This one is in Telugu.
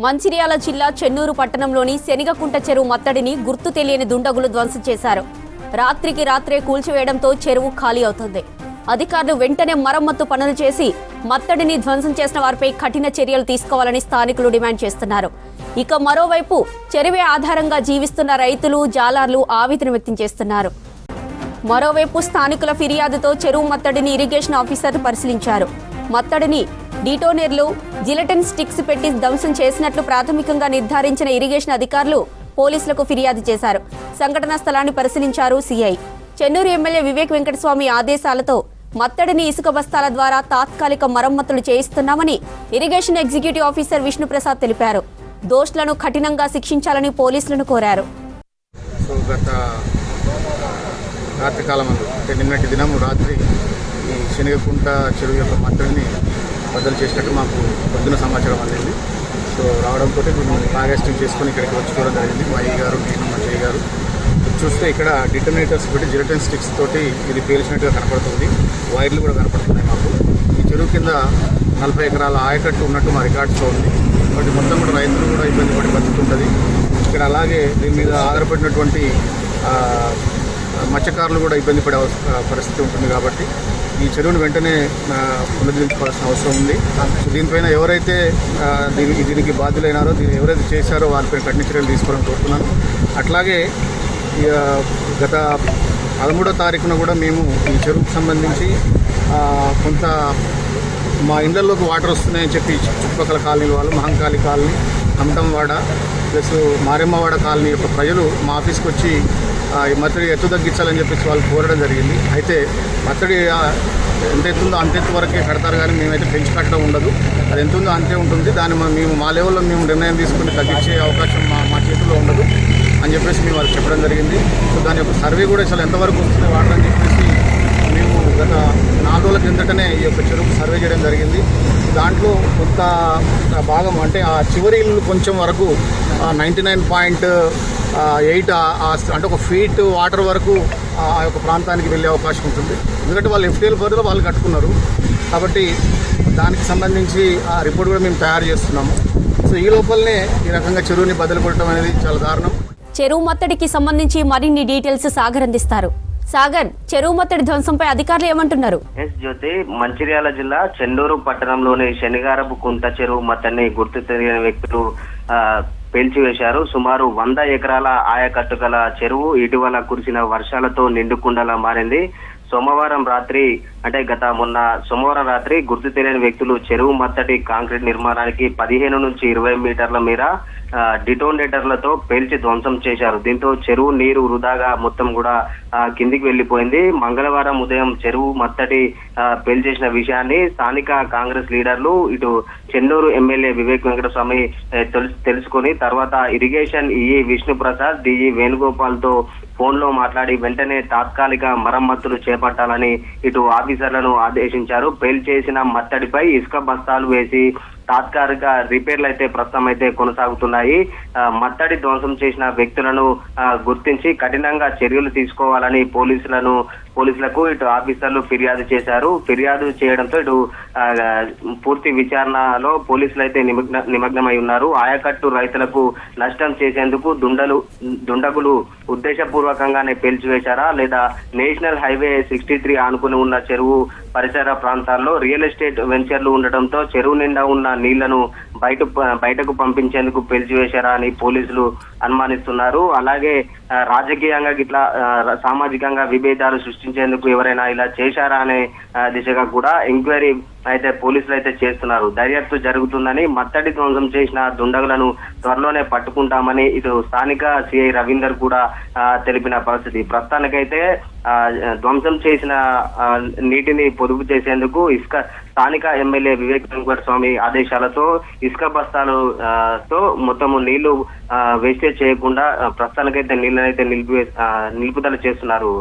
మంచిర్యాల జిల్లా చెన్నూరు పట్టణంలోని శనిగకుంట చెరువు మత్తడిని గుర్తు తెలియని దుండగులు ధ్వంసం చేశారు. రాత్రికి రాత్రే కూల్చివేయడంతో చెరువు ఖాళీ అవుతుంది. అధికారులు వెంటనే మరమ్మత్తు పనులు చేసి మత్తడిని ధ్వంసం చేసిన వారిపై కఠిన చర్యలు తీసుకోవాలని స్థానికులు డిమాండ్ చేస్తున్నారు. ఇక మరోవైపు చెరువే ఆధారంగా జీవిస్తున్న రైతులు, జాలార్లు ఆవేదన వ్యక్తం చేస్తున్నారు. మరోవైపు స్థానికుల ఫిర్యాదుతో చెరువు మత్తడిని ఇరిగేషన్ ఆఫీసర్ పరిశీలించారు. మత్తడిని డిటోనేర్లు, జిలెటిన్ స్టిక్స్ పెట్టి ధ్వంసం చేసినట్లు ప్రాథమికంగా నిర్ధారించిన ఇరిగేషన్ అధికారులు పోలీసులకు ఫిర్యాదు చేశారు. సంఘటనా స్థలాన్ని పరిశీలించారు సిఐ. చెన్నూరు ఎమ్మెల్యే వివేక్ వెంకటస్వామి ఆదేశాలతో మత్తడిని ఇసుక బస్తాల ద్వారా తాత్కాలిక మరమ్మతులు చేయిస్తున్నామని ఇరిగేషన్ ఎగ్జిక్యూటివ్ ఆఫీసర్ విష్ణుప్రసాద్ తెలిపారు. దోషులను కఠినంగా శిక్షించాలని పోలీసులను కోరారు. రాత్రి కాలమందు అంటే నిన్నటి దినం రాత్రి ఈ శనిగకుంట చెరువు యొక్క మత్తడిని బద్దలు చేసినట్టు మాకు పొద్దున సమాచారం అందింది. సో రావడంతో మేము హార్వెస్టింగ్ చేసుకొని ఇక్కడికి వచ్చుకోవడం జరిగింది. మా అయ్య గారు, నేను, మా చెయ్య గారు చూస్తే ఇక్కడ డిటోనేటర్స్ పెట్టి జిలెటిన్ స్టిక్స్ తోటి ఇది పేల్చినట్టుగా కనపడుతుంది. వైర్లు కూడా కనపడుతున్నాయి మాకు. ఈ చెరువు కింద 40 ఎకరాల ఆయకట్టు ఉన్నట్టు మా రికార్డ్స్లో ఉంది. కాబట్టి మొత్తం కూడా రైతులు కూడా ఇబ్బంది పడి బతుకుంటుంది ఇక్కడ. అలాగే దీని మీద ఆధారపడినటువంటి మత్స్యకారులు కూడా ఇబ్బంది పడే పరిస్థితి ఉంటుంది. కాబట్టి ఈ చెరువును వెంటనే పునరుద్ధరించుకోవాల్సిన అవసరం ఉంది. సో దీనిపైన ఎవరైతే దీనికి బాధ్యులైనారో, దీన్ని ఎవరైతే చేశారో వారిపైన కఠిన చర్యలు తీసుకోవాలని కోరుతున్నాను. అట్లాగే గత 13వ తారీఖున కూడా మేము ఈ చెరువుకు సంబంధించి కొంత మా ఇళ్లలోకి వాటర్ వస్తున్నాయని చెప్పి చుట్టుపక్కల కాలనీల వాళ్ళు, Mahankali colony, హంటంవాడ plus Maremmavada colony యొక్క ప్రజలు మా ఆఫీస్కి వచ్చి ఈ మత్తడి ఎత్తు తగ్గించాలని చెప్పేసి వాళ్ళు కోరడం జరిగింది. అయితే మత్తడి ఎంత ఎత్తుందో అంత ఎత్తు వరకే కడతారు, కానీ మేమైతే పెంచి కట్టడం ఉండదు. అది ఎంత ఉందో అంతే ఉంటుంది. దాన్ని మేము మా లెవెల్లో మేము నిర్ణయం తీసుకుని తగ్గించే అవకాశం మా చేతుల్లో ఉండదు అని చెప్పేసి మేము వాళ్ళకి చెప్పడం జరిగింది. సో దాని యొక్క సర్వే కూడా అసలు ఎంతవరకు వస్తుంది వాటర్ అని చెప్పేసి మేము గత 4 రోజుల కిందటనే ఈ యొక్క చెరువుకు సర్వే చేయడం జరిగింది. దాంట్లో కొంత భాగం అంటే ఆ చివరి ఇల్లు కొంచెం వరకు 99.8 అంటే 1 ఫీట్ వాటర్ వరకు ఆ యొక్క ప్రాంతానికి వెళ్ళే అవకాశం ఉంటుంది. ఎందుకంటే వాళ్ళు ఎఫ్టీఎల్ పరిధిలో వాళ్ళు కట్టుకున్నారు. కాబట్టి దానికి సంబంధించి ఆ రిపోర్ట్ కూడా మేము తయారు చేస్తున్నాము. సో ఈ లోపలనే ఈ రకంగా చెరువుని బదులు కొట్టడం అనేది చాలా దారుణం. చెరువు మత్తడికి సంబంధించి మరిన్ని డీటెయిల్స్ సాగర్ అందిస్తారు. సాగర్, చెరువు మత్తడి ధ్వంసంపై అధికారులు ఏమంటున్నారు? జ్యోతి, మంచిర్యాల జిల్లా చెన్నూరు పట్టణంలోని శనిగారపు కుంట చెరువు మత్తడిని గుర్తు తెలియని వ్యక్తులు పేల్చివేశారు. సుమారు 100 ఎకరాల ఆయకట్టు గల చెరువు ఇటీవల కురిసిన వర్షాలతో నిండుకుండలా మారింది. సోమవారం రాత్రి అంటే మొన్న సోమవారం రాత్రి గుర్తు తెలియని వ్యక్తులు చెరువు మత్తడి కాంక్రీట్ నిర్మాణానికి 15 నుంచి 20 మీటర్ల మేర డిటోనేటర్లతో పేల్చి ధ్వంసం చేశారు. దీంతో చెరువు నీరు వృధాగా మొత్తం కూడా కిందికి వెళ్లిపోయింది. మంగళవారం ఉదయం చెరువు మత్తడి పేల్చేసిన విషయాన్ని స్థానిక కాంగ్రెస్ లీడర్లు, ఇటు చెన్నూరు ఎమ్మెల్యే వివేక్ వెంకటస్వామి తెలుసుకుని తర్వాత irrigation EE Vishnu Prasad, DE Venugopal తో ఫోన్ లో మాట్లాడి వెంటనే తాత్కాలిక మరమ్మతులు చేపట్టాలని ఇటు ఆఫీసర్లను ఆదేశించారు. పేల్చేసిన మత్తడిపై ఇసుక బస్తాలు వేసి తాత్కాలిక రిపేర్లు అయితే ప్రస్తుతం అయితే కొనసాగుతున్నాయి. మత్తడి ధ్వంసం చేసిన వ్యక్తులను గుర్తించి కఠినంగా చర్యలు తీసుకోవాలని పోలీసులకు ఇటు ఆఫీసర్లు ఫిర్యాదు చేశారు. ఫిర్యాదు చేయడంతో ఇటు పూర్తి విచారణలో పోలీసులు అయితే నిమగ్నమై ఉన్నారు. ఆయకట్టు రైతులకు నష్టం చేసేందుకు దుండగులు ఉద్దేశపూర్వకంగానే పేల్చివేశారా, లేదా నేషనల్ హైవే 63 ఆనుకుని ఉన్న చెరువు పరిసర ప్రాంతాల్లో రియల్ ఎస్టేట్ వెంచర్లు ఉండటంతో చెరువు నిండా ఉన్న నీళ్లను బయటకు పంపించేందుకు పేల్చివేశారా అని పోలీసులు అనుమానిస్తున్నారు. అలాగే రాజకీయంగా ఇట్లా సామాజికంగా విభేదాలు సృష్టించేందుకు ఎవరైనా ఇలా చేశారా అనే దిశగా కూడా ఎంక్వైరీ అయితే పోలీసులు అయితే చేస్తున్నారు. దర్యాప్తు జరుగుతుందని, మత్తడి ధ్వంసం చేసిన దుండగులను త్వరలోనే పట్టుకుంటామని ఇటు స్థానిక సిఐ రవీందర్ కూడా తెలిపిన పరిస్థితి. ప్రస్తుతానికైతే ధ్వంసం చేసిన నీటిని పొదుపు చేసేందుకు స్థానిక ఎమ్మెల్యే వివేక్ వెంకటస్వామి ఆదేశాలతో ఇసుక బస్తాలతో మొత్తము నీళ్లు వేస్టేజ్ చేయకుండా ప్రస్తుతానికైతే నీళ్ళనైతే నిలుపుదల చేస్తున్నారు.